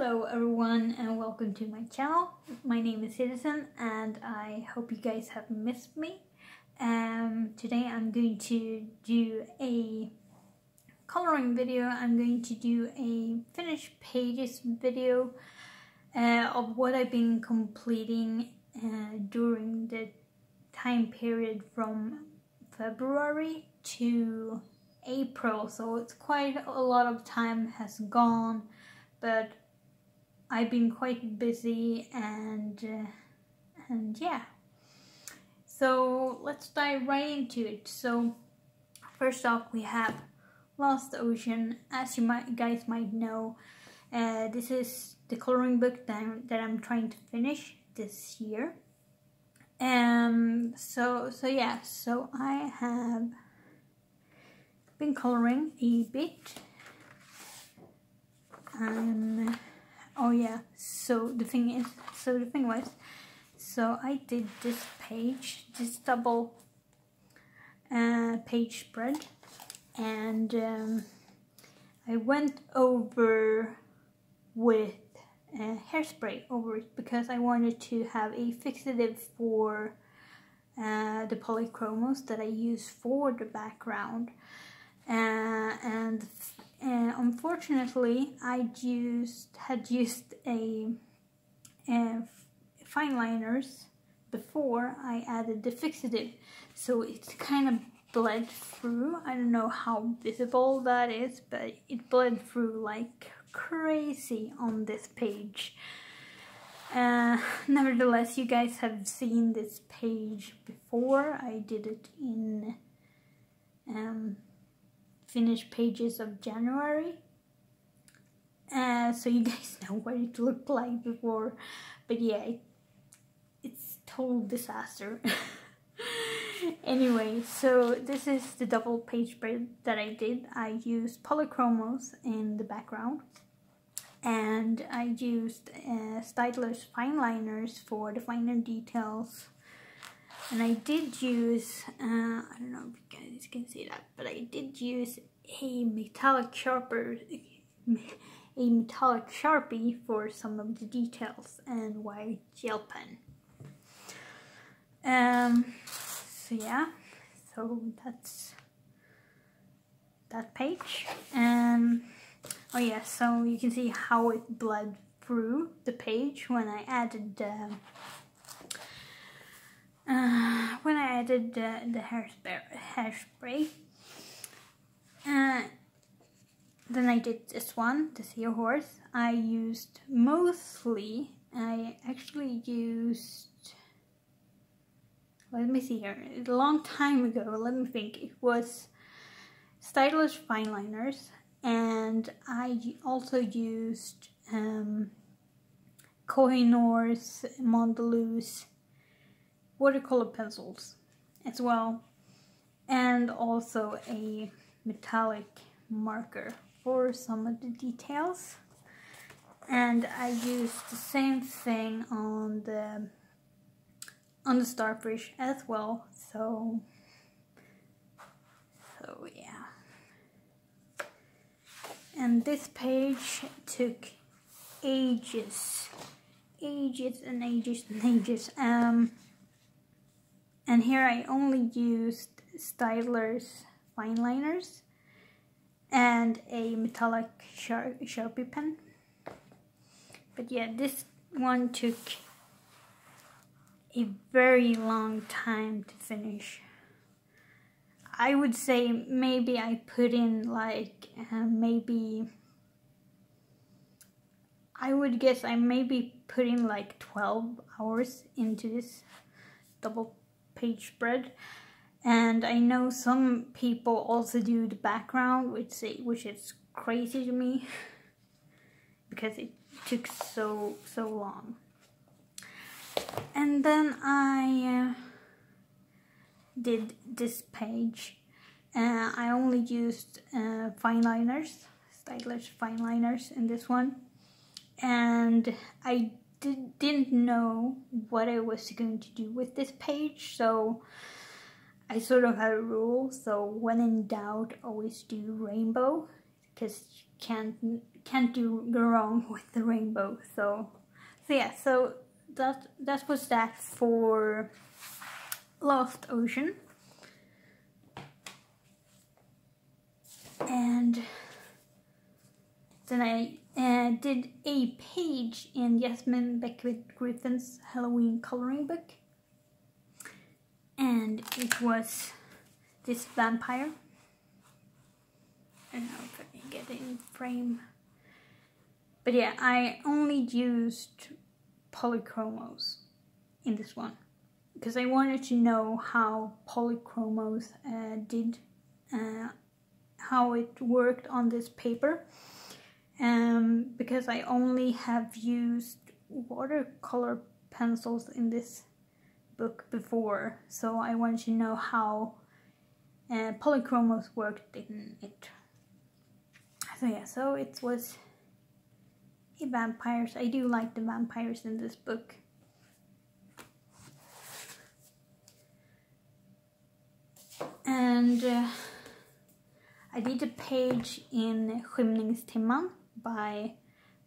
Hello everyone and welcome to my channel. My name is Citizen and I hope you guys have missed me. Today I'm going to do a coloring video. I'm going to do a finished pages video of what I've been completing during the time period from February to April. So it's quite a lot of time has gone, but I've been quite busy and yeah. So let's dive right into it. So first off, we have Lost Ocean. As you guys might know, this is the coloring book that I'm trying to finish this year. So I have been coloring a bit. Oh yeah, so the thing was, I did this page, this double page spread, and I went over with hairspray over it because I wanted to have a fixative for the polychromos that I use for the background, and unfortunately I had used a fine liners before I added the fixative, so it's kind of bled through. I don't know how visible that is, but it bled through like crazy on this page. Nevertheless, you guys have seen this page before. I did it in finished pages of January, so you guys know what it looked like before. But yeah, it's total disaster. Anyway, so this is the double page spread that I did. I used polychromos in the background, and I used Staedtler's fine liners for the finer details. And I did use, I don't know if you guys can see that, but I did use a metallic Sharpie for some of the details, and white gel pen. So yeah, so that's that page. Oh yeah, so you can see how it bled through the page when I added the hairspray. Then I did this one, the seahorse. I actually used, let me see here, a long time ago, let me think, it was Staedtler's fine liners, and I also used Kohinoor's Mondeluz watercolor pencils as well, and also a metallic marker for some of the details. And I used the same thing on the starfish as well. So yeah. And this page took ages and ages. And here I only used Staedtler's fine liners and a metallic Sharpie pen. But yeah, this one took a very long time to finish. I would say maybe I put in like I would guess I maybe put in like 12 hours into this double page spread. And I know some people also do the background, which is crazy to me because it took so long. And then I did this page. I only used fine liners, Staedtler's fine liners in this one, and I didn't know what I was going to do with this page, so I sort of had a rule. So when in doubt, always do rainbow, because you can't go wrong with the rainbow. So yeah, so that was that for Lost Ocean. And then I did a page in beckett-griffith's Halloween coloring book, and it was this vampire. I don't know if I can get it in frame, but yeah, I only used polychromos in this one because I wanted to know how polychromos did, how it worked on this paper, because I only have used watercolor pencils in this book before, so I wanted to know how polychromos worked in it. So yeah, so it was a vampires. I do like the vampires in this book. And I did a page in Skymningstimman by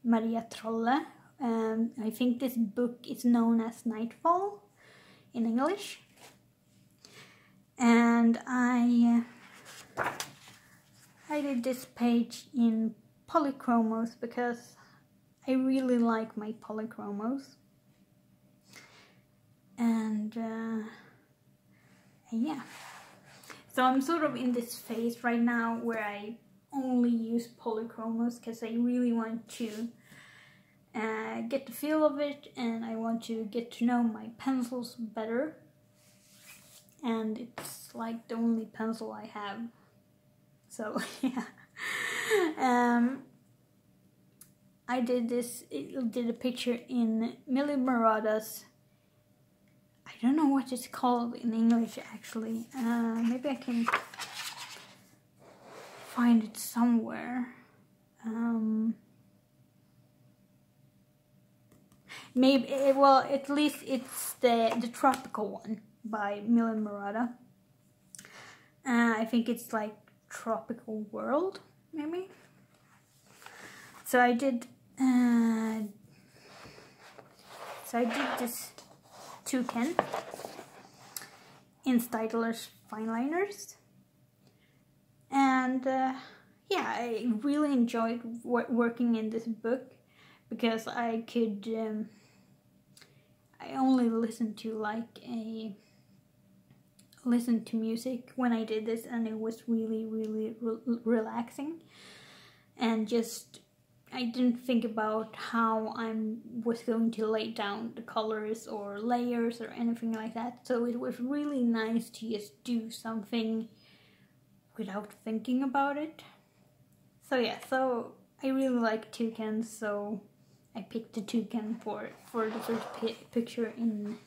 Maria Trolle. I think this book is known as Nightfall in English. And I did this page in polychromos because I really like my polychromos. And yeah. So I'm sort of in this phase right now where I only use polychromos because I really want to get the feel of it, and I want to get to know my pencils better. And it's like the only pencil I have. So yeah. I did a picture in Millie Murada's, I don't know what it's called in English actually. Maybe I can find it somewhere. Maybe, well, at least it's the tropical one by Millie Murada. I think it's like Tropical World, maybe. So I did this toucan in Staedtler's fine liners, and yeah, I really enjoyed working in this book because I could I only listened to music when I did this, and it was really relaxing, and just I didn't think about how I was going to lay down the colors or layers or anything like that. So it was really nice to just do something without thinking about it. So yeah, so I really like toucans, so I picked the toucan for the first picture in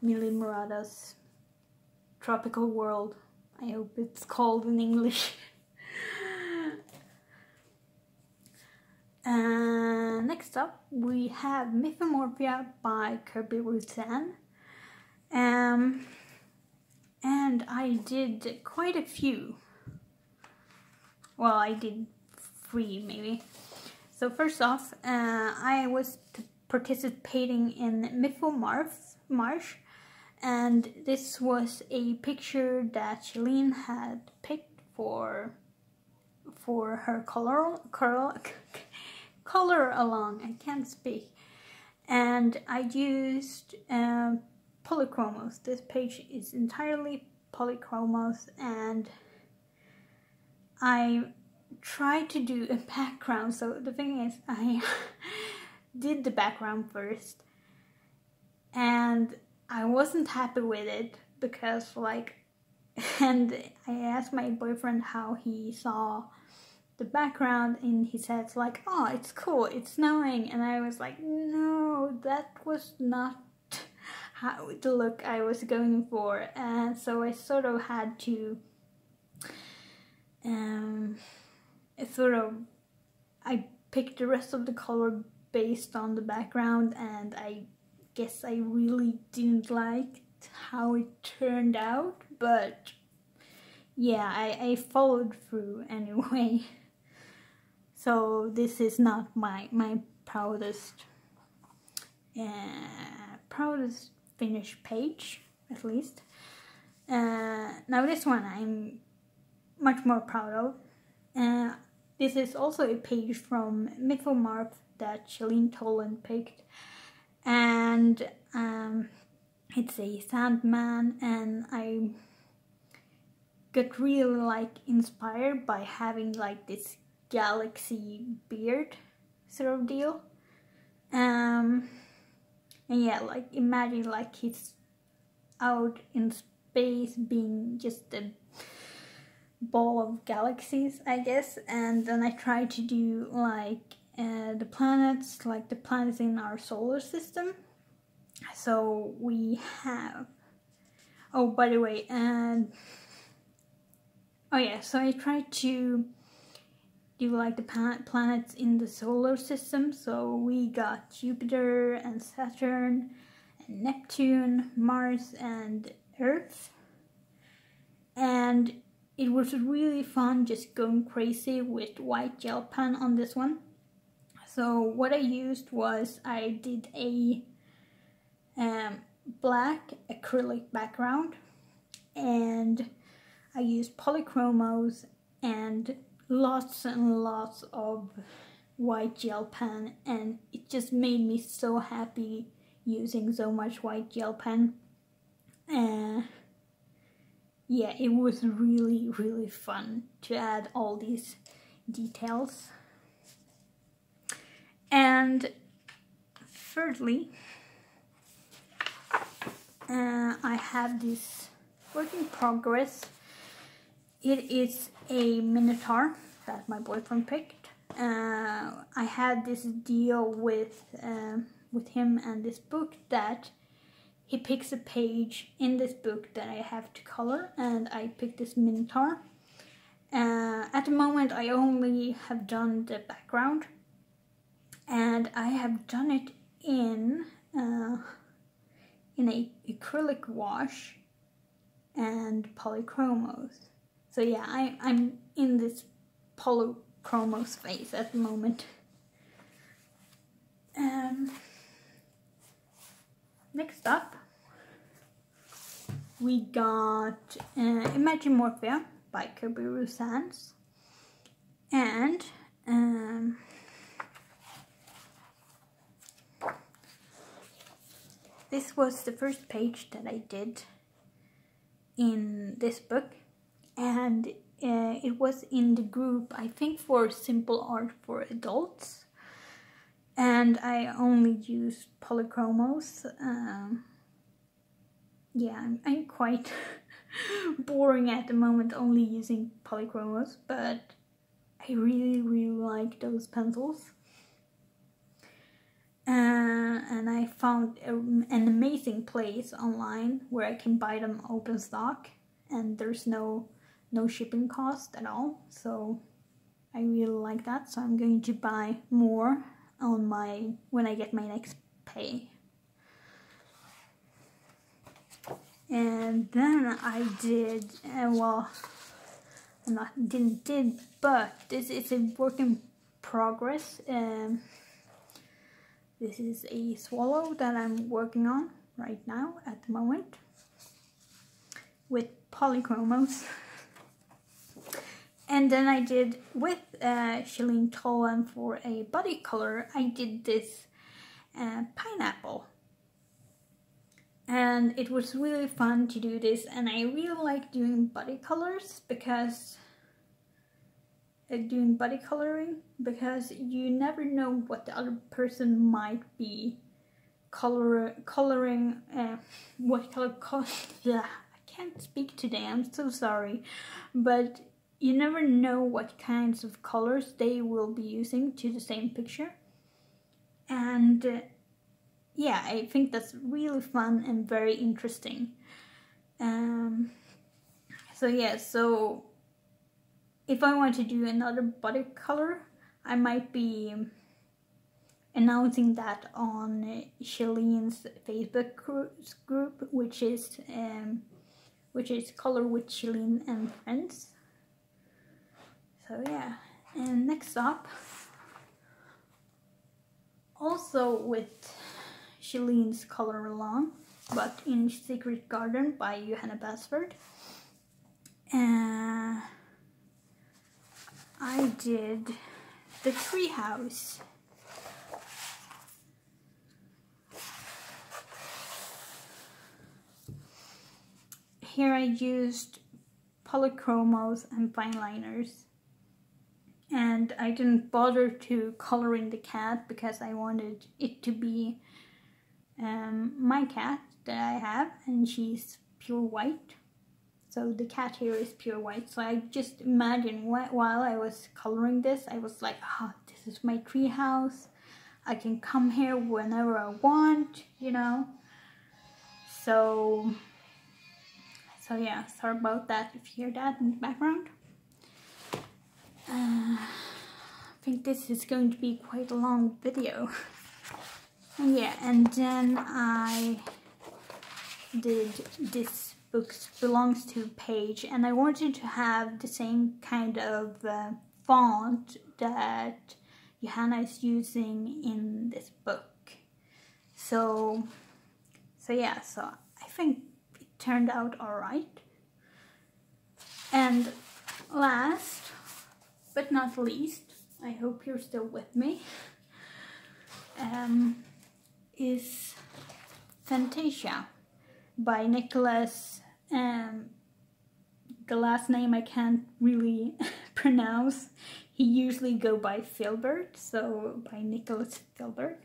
Millie Murada's Tropical World. I hope it's called in English. Next up, we have Mythomorphia by Kirby Roussan. And I did quite a few. Well, I did 3 maybe. So first off, I was participating in Mythomorph, and this was a picture that Shalene had picked for her color along. I can't speak. And I used polychromos. This page is entirely polychromos, and I tried to do a background. So the thing is, I did the background first, and I wasn't happy with it because and I asked my boyfriend how he saw the background, and he said like, oh, it's cool, it's snowing, and I was like, no, that was not how the look I was going for. And so I sort of had to I picked the rest of the color based on the background, and I guess I really didn't like how it turned out, but yeah, I followed through anyway. So this is not my proudest finished page, at least. Now this one I'm much more proud of. This is also a page from Mythomorph that Shalene Toland picked, and it's a Sandman, and I got really like inspired by having like this galaxy beard sort of deal. And yeah, like imagine like he's out in space being just a ball of galaxies, I guess. And then I tried to do like the planets, like the planets in our solar system. So we have, oh, by the way, and oh yeah, so I tried to do like the planets in the solar system. So we got Jupiter and Saturn and Neptune, Mars and Earth. And it was really fun just going crazy with white gel pen on this one. So what I used was I did a black acrylic background, and I used polychromos and lots of white gel pen, and it just made me so happy using so much white gel pen. Yeah, it was really fun to add all these details. And thirdly, I have this work in progress. It is a Minotaur that my boyfriend picked. I had this deal with him and this book that he picks a page in this book that I have to color, and I picked this Minotaur. At the moment I only have done the background, and I have done it in a acrylic wash and polychromos. So yeah, I'm in this polychromos phase at the moment. Next up, we got Imagimorphia by Kabiru Sands, and this was the first page that I did in this book, and it was in the group, I think, for simple art for adults, and I only used polychromos. Yeah, I'm quite boring at the moment, only using polychromos, but I really like those pencils. And I found an amazing place online where I can buy them open stock, and there's no shipping cost at all, so I really like that. So I'm going to buy more on when I get my next pay. And then I did, but this is a work in progress. This is a swallow that I'm working on right now at the moment with polychromos. And then I did, with Shalene Toland for a body color, I did this pineapple. And it was really fun to do this, and I really like doing body colors because you never know what the other person might be coloring. What color? I can't speak today. I'm so sorry, but you never know what kinds of colors they will be using to the same picture, and yeah, I think that's really fun and very interesting. So yeah, so if I want to do another body color, I might be announcing that on Shalene's Facebook group, which is Color with Shalene and Friends. So yeah, And next up, also with Shalene's Color Along, but in Secret Garden by Johanna Basford. I did the treehouse. Here I used polychromos and fine liners, and I didn't bother to color in the cat because I wanted it to be my cat that I have, and she's pure white. So the cat here is pure white. So I just imagined while I was coloring this, I was like, oh, this is my tree house. I can come here whenever I want, you know. So yeah, sorry about that if you hear that in the background. I think this is going to be quite a long video. And yeah, and then I did this book belongs to page, and I wanted to have the same kind of font that Johanna is using in this book. So yeah, so I think it turned out alright. And last but not least, I hope you're still with me, is Fantasia by Nicholas, the last name I can't really pronounce. He usually go by Filbert, so by Nicholas Filbert.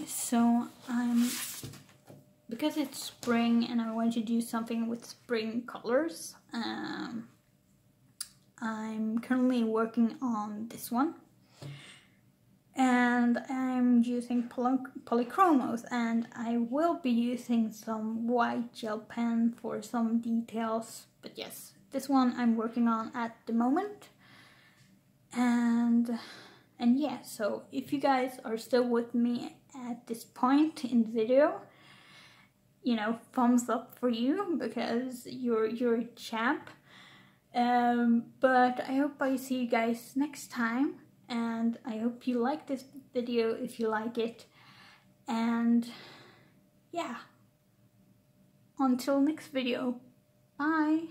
So because it's spring and I want to do something with spring colors, I'm currently working on this one. And I'm using polychromos, and I will be using some white gel pen for some details, but yes, this one I'm working on at the moment. And yeah, so if you guys are still with me at this point in the video, you know, thumbs up for you, because you're a champ. But I hope I see you guys next time. And I hope you like this video if you like it. And yeah, until next video, bye.